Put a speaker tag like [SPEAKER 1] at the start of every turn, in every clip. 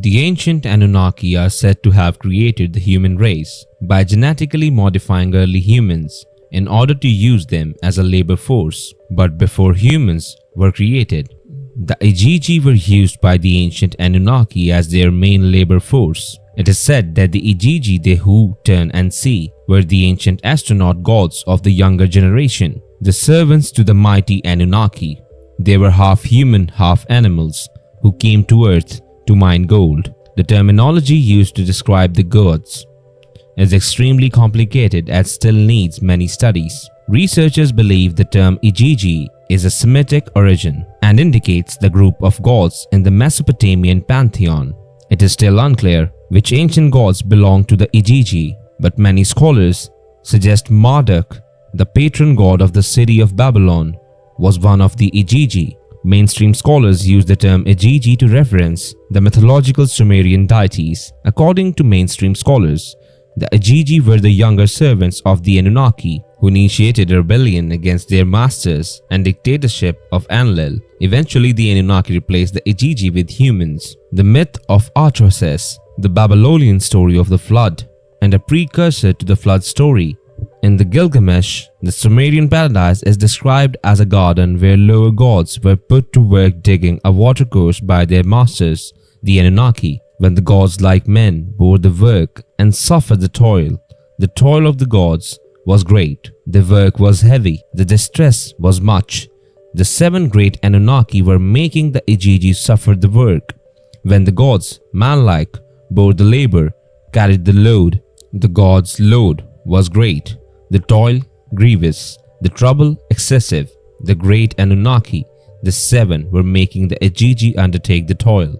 [SPEAKER 1] The ancient Anunnaki are said to have created the human race by genetically modifying early humans in order to use them as a labor force. But before humans were created, the Igigi were used by the ancient Anunnaki as their main labor force. It is said that the Igigi, they who turn and see, were the ancient astronaut gods of the younger generation, the servants to the mighty Anunnaki. They were half human, half animals, who came to earth to mine gold. The terminology used to describe the gods is extremely complicated and still needs many studies. Researchers believe the term Igigi is a Semitic origin and indicates the group of gods in the Mesopotamian pantheon. It is still unclear which ancient gods belong to the Igigi, but many scholars suggest Marduk, the patron god of the city of Babylon, was one of the Igigi. Mainstream scholars use the term Igigi to reference the mythological Sumerian deities. According to mainstream scholars, the Igigi were the younger servants of the Anunnaki who initiated a rebellion against their masters and dictatorship of Enlil. Eventually, the Anunnaki replaced the Igigi with humans. The myth of Atroces, the Babylonian story of the flood, and a precursor to the flood story. In the Gilgamesh, the Sumerian paradise is described as a garden where lower gods were put to work digging a watercourse by their masters, the Anunnaki. When the gods like men bore the work and suffered the toil of the gods was great, the work was heavy, the distress was much. The 7 great Anunnaki were making the Igigi suffer the work. When the gods, manlike, bore the labor, carried the load, the gods' load was great, the toil grievous, the trouble excessive. The great Anunnaki, the 7, were making the Igigi undertake the toil.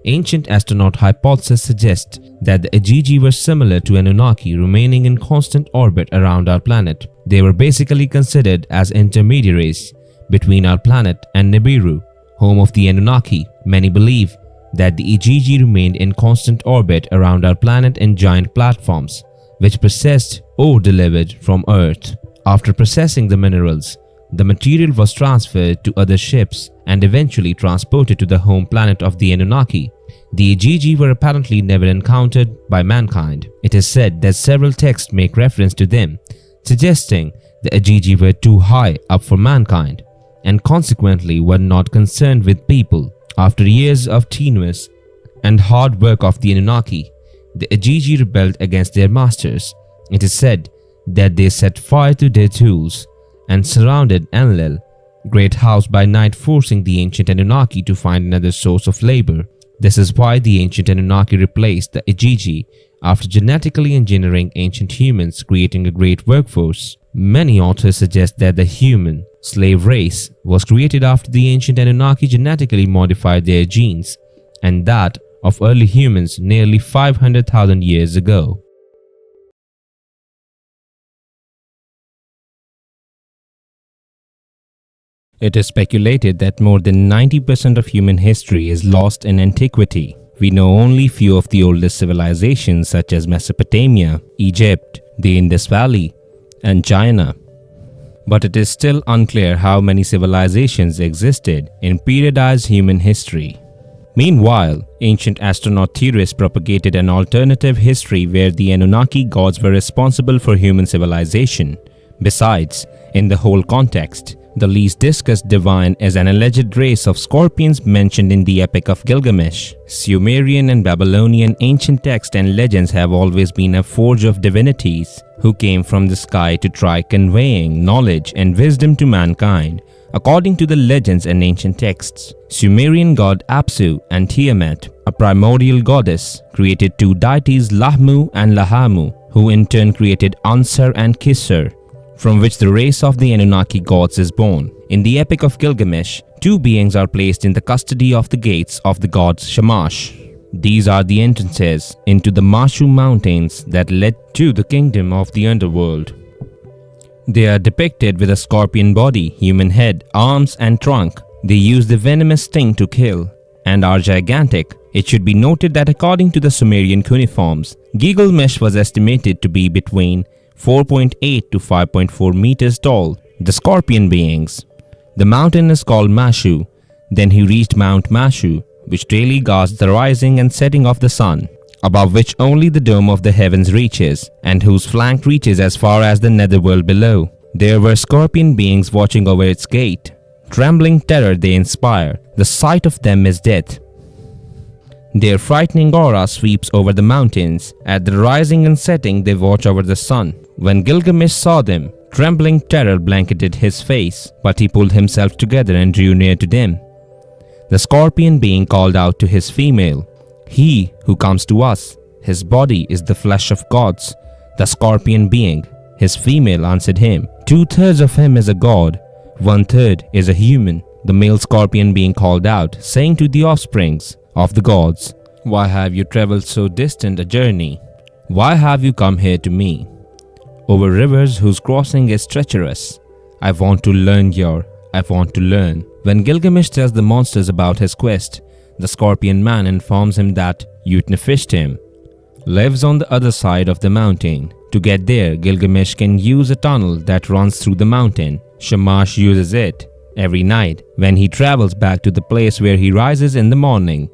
[SPEAKER 1] Ancient astronaut hypothesis suggests that the Igigi were similar to Anunnaki, remaining in constant orbit around our planet. They were basically considered as intermediaries between our planet and Nibiru, home of the Anunnaki. Many believe that the Igigi remained in constant orbit around our planet in giant platforms, which processed ore delivered from Earth. After processing the minerals, the material was transferred to other ships and eventually transported to the home planet of the Anunnaki. The Igigi were apparently never encountered by mankind. It is said that several texts make reference to them, suggesting the Igigi were too high up for mankind and consequently were not concerned with people. After years of tenuous and hard work of the Anunnaki, the Igigi rebelled against their masters. It is said that they set fire to their tools and surrounded Enlil, great house by night, forcing the ancient Anunnaki to find another source of labor. This is why the ancient Anunnaki replaced the Igigi after genetically engineering ancient humans, creating a great workforce. Many authors suggest that the human slave race was created after the ancient Anunnaki genetically modified their genes and that of early humans nearly 500,000 years ago. It is speculated that more than 90% of human history is lost in antiquity. We know only few of the oldest civilizations such as Mesopotamia, Egypt, the Indus Valley, and China. But it is still unclear how many civilizations existed in periodized human history. Meanwhile, ancient astronaut theorists propagated an alternative history where the Anunnaki gods were responsible for human civilization. Besides, in the whole context, the least discussed divine is an alleged race of scorpions mentioned in the Epic of Gilgamesh. Sumerian and Babylonian ancient texts and legends have always been a forge of divinities who came from the sky to try conveying knowledge and wisdom to mankind. According to the legends and ancient texts, Sumerian god Apsu and Tiamat, a primordial goddess, created 2 deities, Lahmu and Lahamu, who in turn created Ansar and Kisser, from which the race of the Anunnaki gods is born. In the Epic of Gilgamesh, 2 beings are placed in the custody of the gates of the god Shamash. These are the entrances into the Mashu mountains that led to the kingdom of the underworld. They are depicted with a scorpion body, human head, arms and trunk. They use the venomous sting to kill and are gigantic. It should be noted that according to the Sumerian cuneiforms, Gilgamesh was estimated to be between 4.8 to 5.4 meters tall. The scorpion beings. The mountain is called Mashu. Then he reached Mount Mashu, which daily guards the rising and setting of the sun, above which only the dome of the heavens reaches, and whose flank reaches as far as the netherworld below. There were scorpion beings watching over its gate. Trembling terror they inspire, the sight of them is death. Their frightening aura sweeps over the mountains. At the rising and setting they watch over the sun. When Gilgamesh saw them, trembling terror blanketed his face, but he pulled himself together and drew near to them. The scorpion being called out to his female, "He who comes to us, his body is the flesh of gods." The scorpion being, his female, answered him, "2/3 of him is a god, 1/3 is a human." The male scorpion being called out, saying to the offsprings of the gods, "Why have you traveled so distant a journey? Why have you come here to me? Over rivers whose crossing is treacherous. I want to learn. When Gilgamesh tells the monsters about his quest, the scorpion man informs him that Utnapishtim lives on the other side of the mountain. To get there, Gilgamesh can use a tunnel that runs through the mountain. Shamash uses it every night when he travels back to the place where he rises in the morning.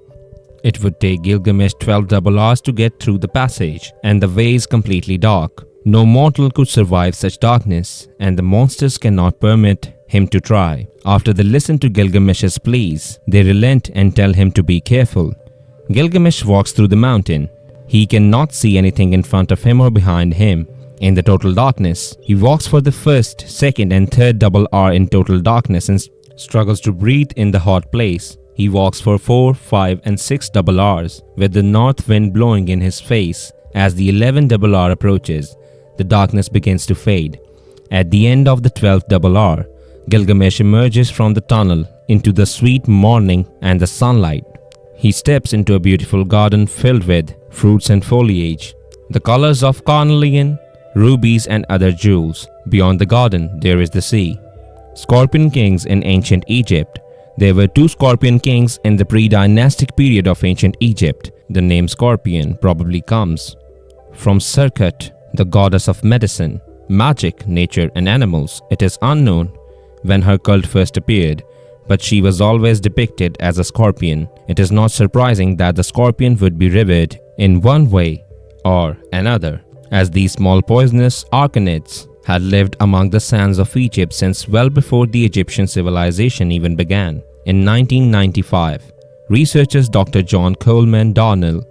[SPEAKER 1] It would take Gilgamesh 12 double hours to get through the passage, and the way is completely dark. No mortal could survive such darkness, and the monsters cannot permit him to try. After they listen to Gilgamesh's pleas, they relent and tell him to be careful. Gilgamesh walks through the mountain. He cannot see anything in front of him or behind him. In the total darkness, he walks for the first, second and third double hour in total darkness and struggles to breathe in the hot place. He walks for 4, 5 and 6 double hours with the north wind blowing in his face. As the 11th double hour approaches, the darkness begins to fade. At the end of the 12th double hour, Gilgamesh emerges from the tunnel into the sweet morning and the sunlight. He steps into a beautiful garden filled with fruits and foliage, the colors of carnelian, rubies and other jewels. Beyond the garden, there is the sea. Scorpion kings in ancient Egypt. There were 2 scorpion kings in the pre-dynastic period of ancient Egypt. The name scorpion probably comes from Serket, the goddess of medicine, magic, nature and animals. It is unknown when her cult first appeared, but she was always depicted as a scorpion. It is not surprising that the scorpion would be revered in one way or another, as these small poisonous arachnids had lived among the sands of Egypt since well before the Egyptian civilization even began. In 1995, researchers Dr. John Coleman Darnell,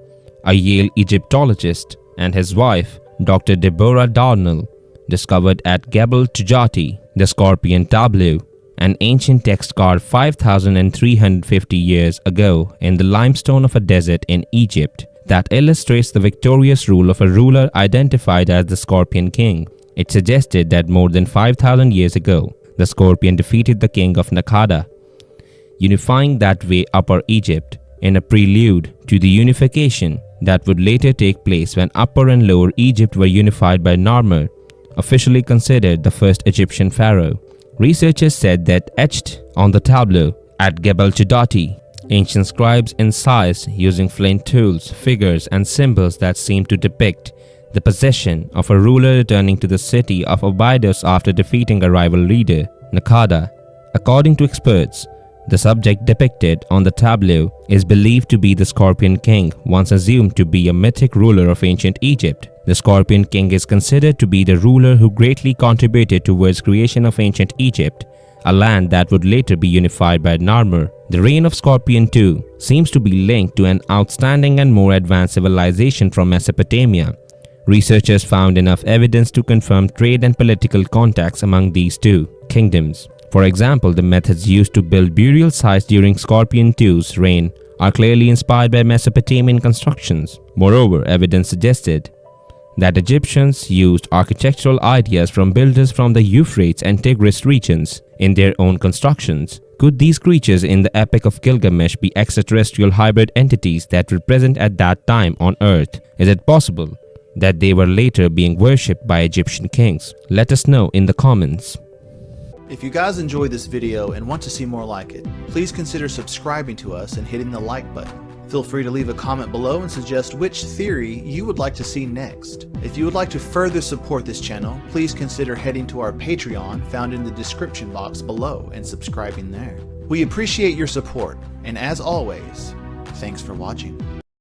[SPEAKER 1] a Yale Egyptologist, and his wife, Dr. Deborah Darnell, discovered at Gebel Tujati the scorpion tableau, an ancient text carved 5,350 years ago in the limestone of a desert in Egypt that illustrates the victorious rule of a ruler identified as the Scorpion King. It suggested that more than 5,000 years ago, the scorpion defeated the king of Nakada, unifying that way Upper Egypt in a prelude to the unification that would later take place when Upper and Lower Egypt were unified by Narmer, officially considered the first Egyptian pharaoh. Researchers said that etched on the tableau at Gebel Tujati, ancient scribes incised using flint tools, figures and symbols that seemed to depict the possession of a ruler returning to the city of Abydos after defeating a rival leader, Nakada. According to experts, the subject depicted on the tableau is believed to be the Scorpion King, once assumed to be a mythic ruler of ancient Egypt. The Scorpion King is considered to be the ruler who greatly contributed towards creation of ancient Egypt, a land that would later be unified by Narmer. The reign of Scorpion II seems to be linked to an outstanding and more advanced civilization from Mesopotamia. Researchers found enough evidence to confirm trade and political contacts among these two kingdoms. For example, the methods used to build burial sites during Scorpion II's reign are clearly inspired by Mesopotamian constructions. Moreover, evidence suggested that Egyptians used architectural ideas from builders from the Euphrates and Tigris regions in their own constructions. Could these creatures in the Epic of Gilgamesh be extraterrestrial hybrid entities that were present at that time on Earth? Is it possible that they were later being worshipped by Egyptian kings? Let us know in the comments.
[SPEAKER 2] If you guys enjoyed this video and want to see more like it, please consider subscribing to us and hitting the like button. Feel free to leave a comment below and suggest which theory you would like to see next. If you would like to further support this channel, please consider heading to our Patreon found in the description box below and subscribing there. We appreciate your support, and as always, Thanks for watching.